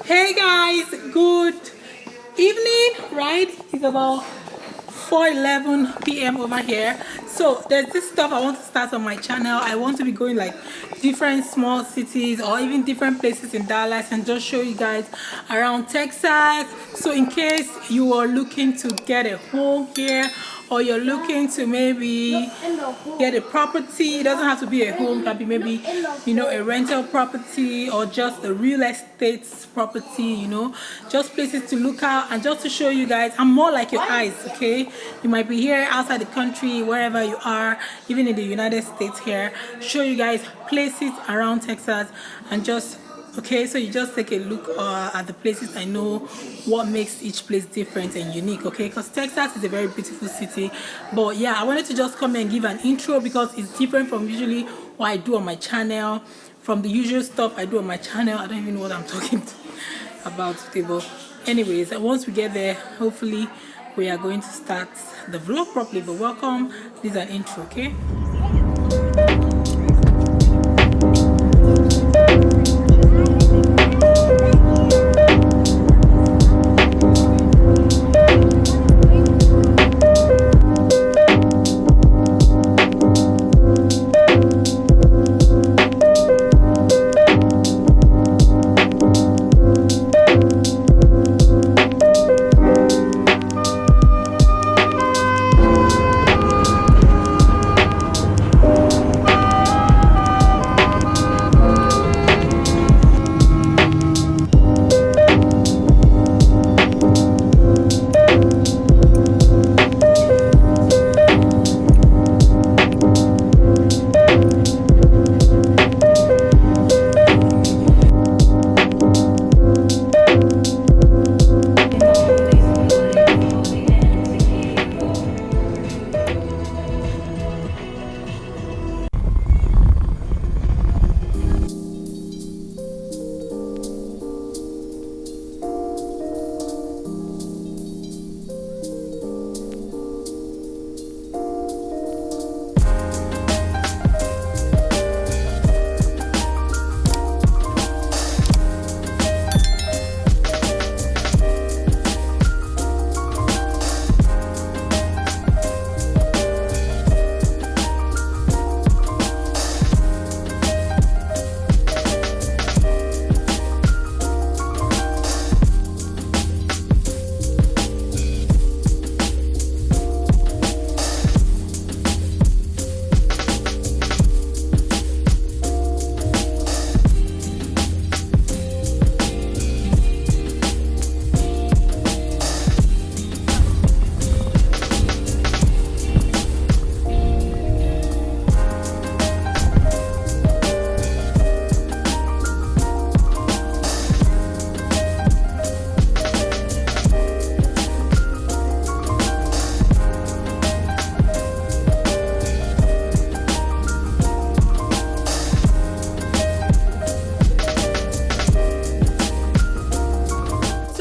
Hey guys, good evening, right? It's about 4:11 p.m. over here. So there's this stuff I want to start on my channel. I want to be going like different small cities or even different places in Dallas and just show you guys around Texas. So in case you are looking to get a home here, or you're looking to maybe get a property, it doesn't have to be a home, it can be maybe a rental property or just a real estate property, just places to look out and just to show you guys. I'm more like your eyes, okay? You might be here outside the country, wherever you are, even in the United States here, show you guys places around Texas and just okay, so you just take a look at the places. I know what makes each place different and unique, okay? Because Texas is a very beautiful city. But yeah, I wanted to just come and give an intro because it's different from usually what I do on my channel, from the usual stuff I do on my channel. I don't even know what I'm talking about today. But anyways, once we get there, hopefully we are going to start the vlog properly. But welcome, this is an intro, okay?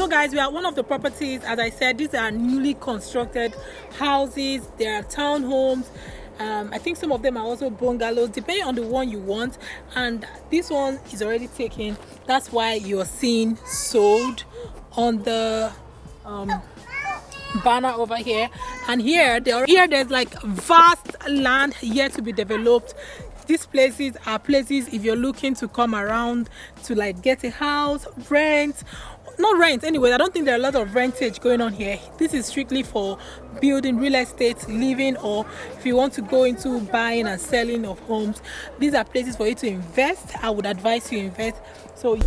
Guys, we are one of the properties. As I said, these are newly constructed houses. They are townhomes. I think some of them are also bungalows, depending on the one you want. And this one is already taken. That's why you're seeing sold on the banner over here. And here there's like vast land yet to be developed. These places are places if you're looking to come around to like get a house, not rent anyway. I don't think there are a lot of rentage going on here. This is strictly for building, real estate, living, or if you want to go into buying and selling of homes. These are places for you to invest. I would advise you invest. So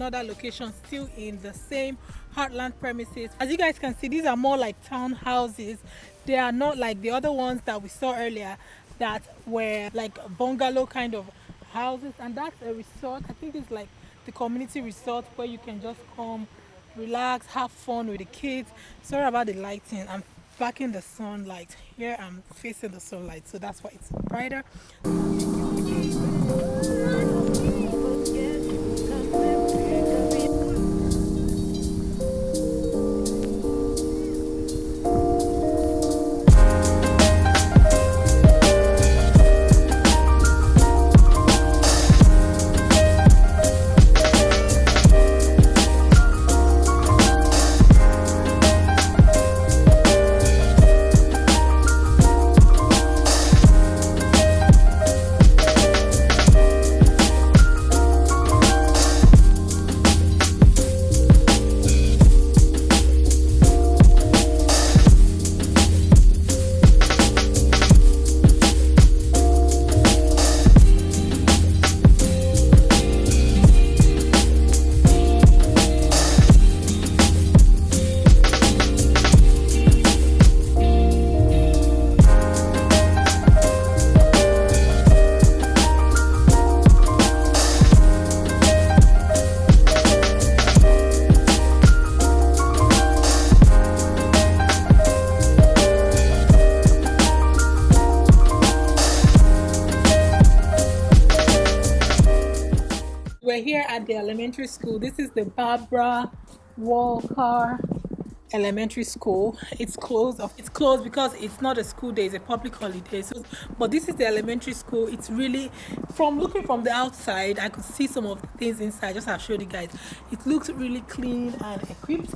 another location still in the same Heartland premises. As you guys can see, these are more like townhouses. They are not like the other ones that we saw earlier that were like bungalow kind of houses. And that's a resort. I think it's like the community resort where you can just come, relax, have fun with the kids. Sorry about the lighting. I'm back in the sunlight. Here I'm facing the sunlight, so that's why it's brighter. We're here at the elementary school. This is the Barbara Walker Elementary School. It's closed. It's closed because it's not a school day, it's a public holiday. So, but this is the elementary school. It's really, from looking from the outside, I could see some of the things inside. Just I've showed you guys. It looks really clean and equipped.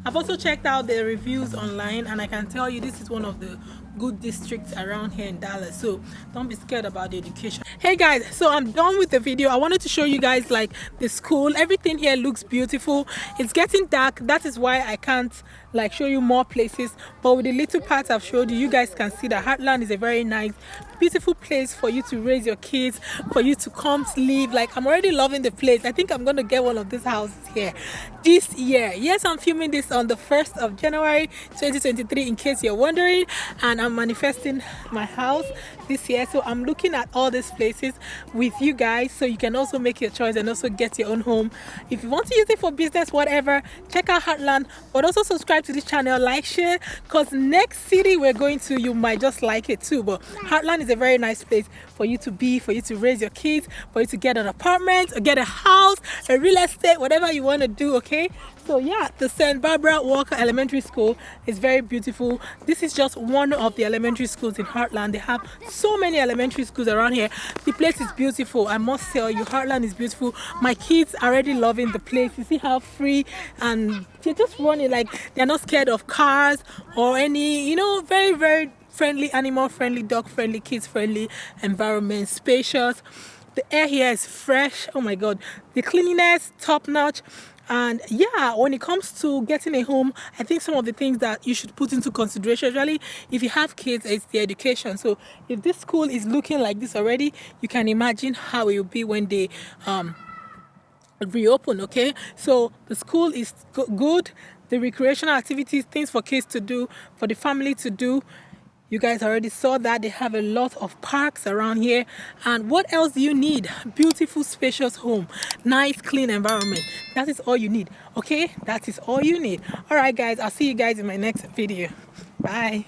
I've also checked out the reviews online, and I can tell you this is one of the good districts around here in Dallas, so don't be scared about the education. Hey guys, so I'm done with the video. I wanted to show you guys like the school. Everything here looks beautiful. It's getting dark, that is why I can't like show you more places, but with the little parts I've showed you, you guys can see that Heartland is a very nice, beautiful place for you to raise your kids, for you to come to live. Like, I'm already loving the place. I think I'm gonna get one of these houses here this year. Yes, I'm filming this on the 1st of January 2023, in case you're wondering, and I'm manifesting my house this year. So I'm looking at all these places with you guys, so you can also make your choice and also get your own home. If you want to use it for business, whatever, check out Heartland, but also subscribe to this channel, like, share, because next city we're going to, you might just like it too. But Heartland is a very nice place for you to be, for you to raise your kids, for you to get an apartment or get a house, a real estate, whatever you want to do. Okay, so yeah, the St. Barbara Walker Elementary School is very beautiful. This is just one of the elementary schools in Heartland. They have so many elementary schools around here. The place is beautiful. I must tell you, Heartland is beautiful. My kids are already loving the place. You see how free, and they're just running like they're not scared of cars or any, you know, very, very friendly, animal friendly, dog friendly, kids friendly environment, spacious. The air here is fresh. Oh my god, the cleanliness top notch. And yeah, when it comes to getting a home, I think some of the things that you should put into consideration, really, if you have kids, is the education. So if this school is looking like this already, you can imagine how it will be when they reopen. Okay, so the school is good. The recreational activities, things for kids to do, for the family to do, you guys already saw that. They have a lot of parks around here. And what else do you need? Beautiful, spacious home, nice, clean environment. That is all you need. Okay, that is all you need. All right guys, I'll see you guys in my next video. Bye.